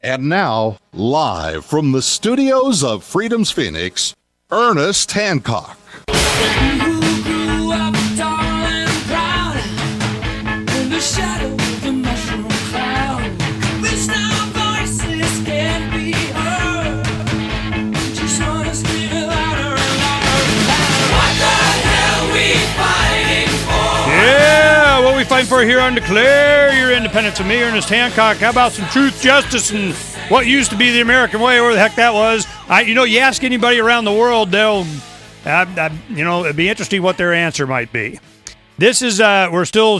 And now, live from the studios of Freedom's Phoenix, Ernest Hancock. Fighting for here on Declare Your Independence of me, Ernest Hancock. How about some truth, justice, and what used to be the American way, where the heck that was? You ask anybody around the world, they'll, it'd be interesting what their answer might be. This is,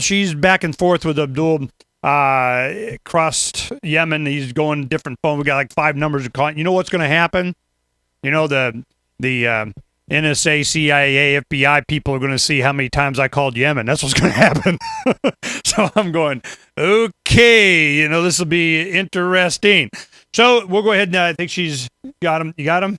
she's back and forth with Abdul, across Yemen. He's going different phone. We got like 5 numbers of calling. You know what's going to happen? The NSA, CIA, FBI people are going to see how many times I called Yemen. That's what's going to happen. So I'm going, okay, this will be interesting. So we'll go ahead and I think she's got him. You got him?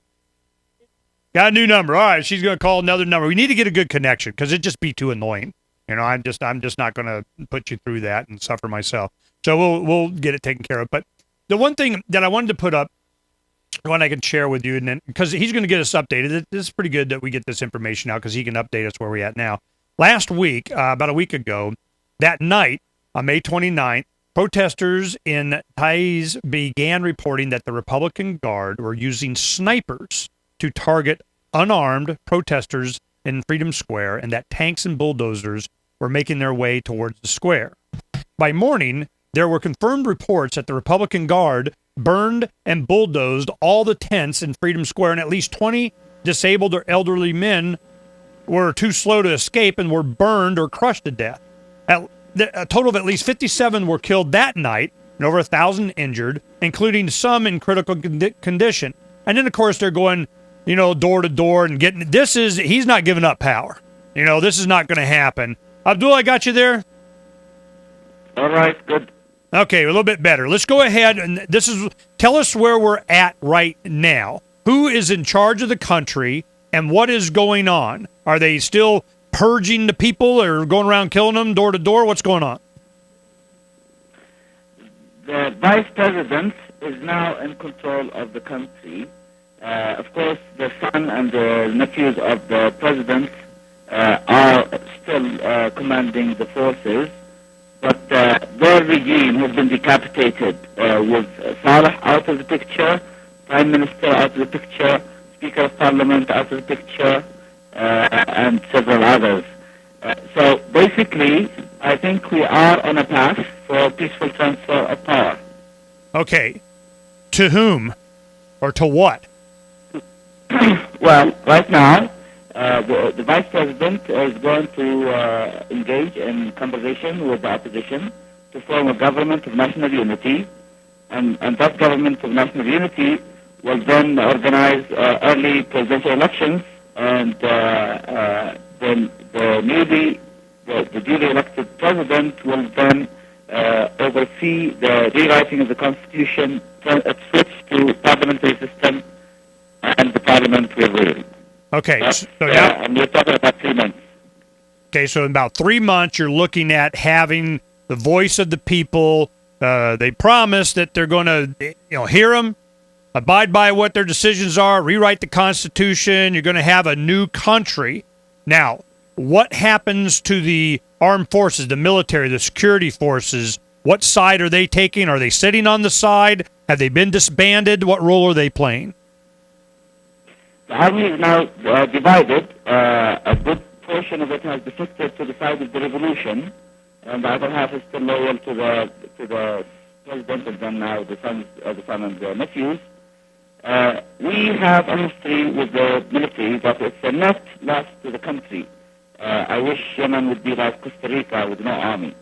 Got a new number. All right, she's going to call another number. We need to get a good connection because it'd just be too annoying. I'm just not going to put you through that and suffer myself. So we'll get it taken care of. But the one thing that I wanted to put up, one I can share with you, and then because he's going to get us updated. This is pretty good that we get this information out because he can update us where we're at now. Last week, about a week ago, that night on May 29th, protesters in Taiz began reporting that the Republican Guard were using snipers to target unarmed protesters in Freedom Square, and that tanks and bulldozers were making their way towards the square. By morning, there were confirmed reports that the Republican Guard burned and bulldozed all the tents in Freedom Square, and at least 20 disabled or elderly men were too slow to escape and were burned or crushed to death. A total of at least 57 were killed that night and over 1,000 injured, including some in critical condition. And then, of course, they're going, door to door and getting... He's not giving up power. This is not going to happen. Abdul, I got you there? All right, good. Okay, a little bit better. Let's go ahead and tell us where we're at right now. Who is in charge of the country and what is going on? Are they still purging the people or going around killing them door to door? What's going on? The vice president is now in control of the country. Of course, the son and the nephews of the president are still commanding the forces. But their regime has been decapitated with Saleh out of the picture, Prime Minister out of the picture, Speaker of Parliament out of the picture, and several others. So basically, I think we are on a path for peaceful transfer of power. Okay. To whom? Or to what? Well, right now, the vice president is going to engage in conversation with the opposition to form a government of national unity, and that government of national unity will then organize early presidential elections, and then the duly elected president will then oversee the rewriting of the constitution, switch to parliamentary system, and the parliament will rule. Okay, so and we're talking about 3 months. Okay, so in about 3 months, you're looking at having the voice of the people. They promise that they're going to, hear them, abide by what their decisions are, rewrite the Constitution. You're going to have a new country. Now, what happens to the armed forces, the military, the security forces? What side are they taking? Are they sitting on the side? Have they been disbanded? What role are they playing? The army is now divided. A good portion of it has defected to the side of the revolution, and the other half is still loyal to the president, and then now the son and the nephews. We have a history with the military, but it's a net loss to the country. I wish Yemen would be like Costa Rica with no army.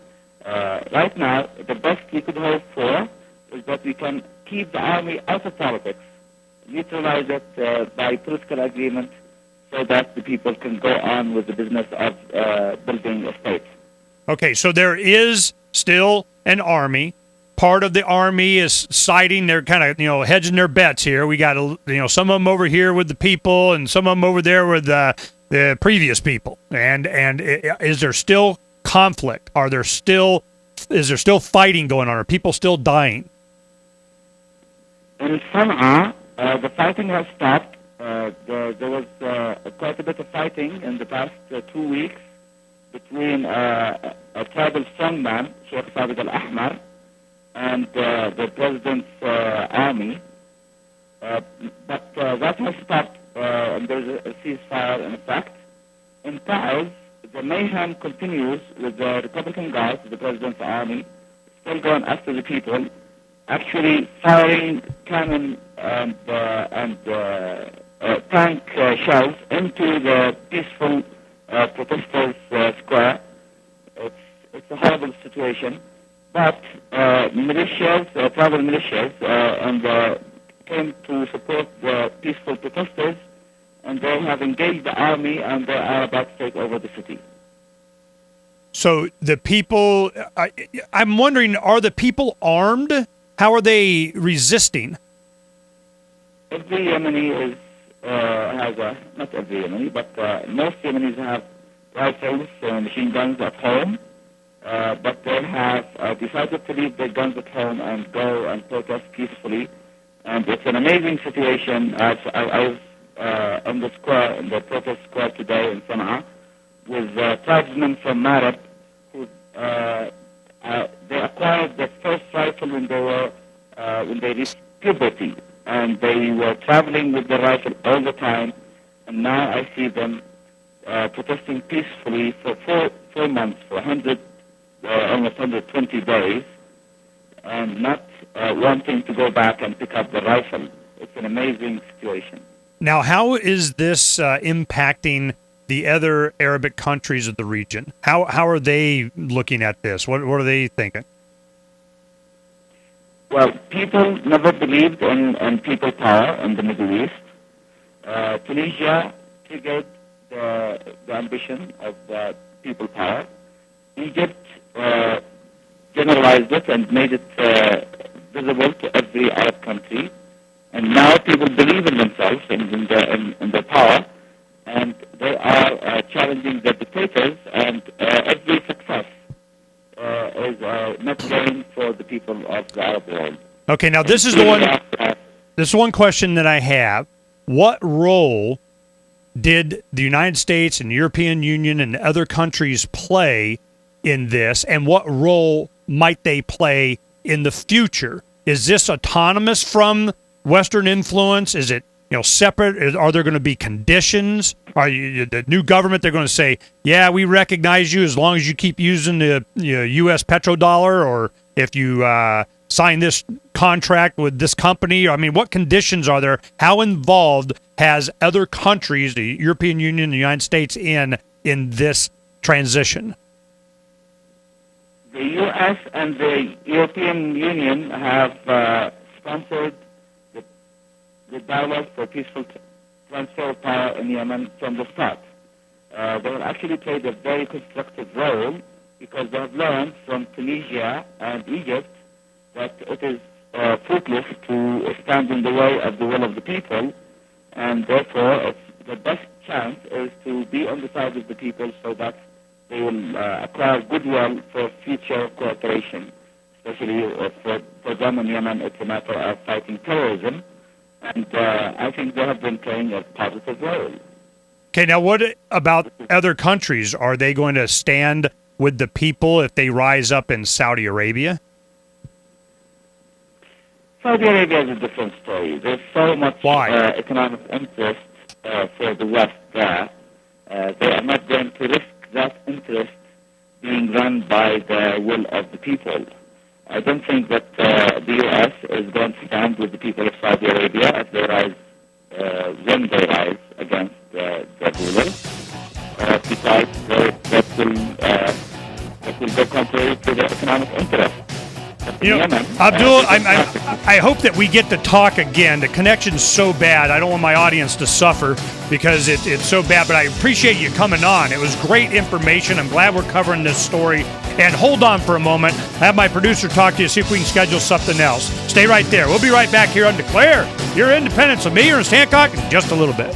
Right now, the best we could hope for is that we can keep the army out of politics, neutralize it by political agreement, so that the people can go on with the business of building a state. Okay, so there is still an army. Part of the army is siding. They're kind of, hedging their bets here. We got, some of them over here with the people and some of them over there with the previous people. And is there still conflict? Is there still fighting going on? Are people still dying? In Sana'a, the fighting has stopped. There was quite a bit of fighting in the past 2 weeks between a tribal strongman, Sheikh Sabit al-Ahmar, and the president's army. But that has stopped, and there's a ceasefire in effect. In Taiz, the mayhem continues with the Republican Guards, the president's army, still going after the people, actually firing cannon and tank shells into the peaceful protesters' square. It's a horrible situation. But militias, tribal militias, came to support the peaceful protesters, and they have engaged the army, and they are about to take over the city. So the people, I'm wondering, are the people armed? How are they resisting? Every Yemeni has not every Yemeni, but most Yemenis have rifles and machine guns at home, but they have decided to leave their guns at home and go and protest peacefully. And it's an amazing situation. I was on the square, in the protest square today in Sana'a, with tribesmen from Marib, who they acquired their first rifle when they reached puberty, and they were traveling with the rifle all the time. And now I see them protesting peacefully for four months, for almost 120 days, and not wanting to go back and pick up the rifle. It's an amazing situation. Now, how is this impacting the other Arabic countries of the region? How are they looking at this? What are they thinking? Well, people never believed in people power in the Middle East. Tunisia triggered the ambition of people power. Egypt generalized it and made it visible to every Arab country. And now people believe in themselves and in their power, and they are challenging the dictators, and every success is net gain for the people of the Arab world. Okay, now this is one question that I have. What role did the United States and the European Union and other countries play in this, and what role might they play in the future? Is this autonomous from Western influence? Is it separate? Are there going to be conditions? Are the new government? They're going to say, "Yeah, we recognize you as long as you keep using the U.S. petrodollar, or if you sign this contract with this company." I mean, what conditions are there? How involved has other countries, the European Union, the United States, in this transition? The U.S. and the European Union have sponsored the dialogue for peaceful transfer of power in Yemen from the start. They have actually played a very constructive role, because they have learned from Tunisia and Egypt that it is fruitless to stand in the way of the will of the people, and therefore the best chance is to be on the side of the people so that they will acquire goodwill for future cooperation. Especially for them in Yemen, it's a matter of fighting terrorism. And I think they have been playing a positive role. Okay, now what about other countries? Are they going to stand with the people if they rise up in Saudi Arabia? Saudi Arabia is a different story. There's so much economic interest for the West there. They are not going to risk that interest being run by the will of the people. I don't think that the U.S. is going to stand with the people of Saudi Arabia if they rise, when they rise against the ruler. Besides, that will go contrary to the economic interest. Abdul, I hope that we get to talk again. The connection's so bad. I don't want my audience to suffer because it's so bad, but I appreciate you coming on. It was great information. I'm glad we're covering this story. And hold on for a moment. Have my producer talk to you, see if we can schedule something else. Stay right there. We'll be right back here on Declare Your Independence with me, Ernest Hancock, in just a little bit.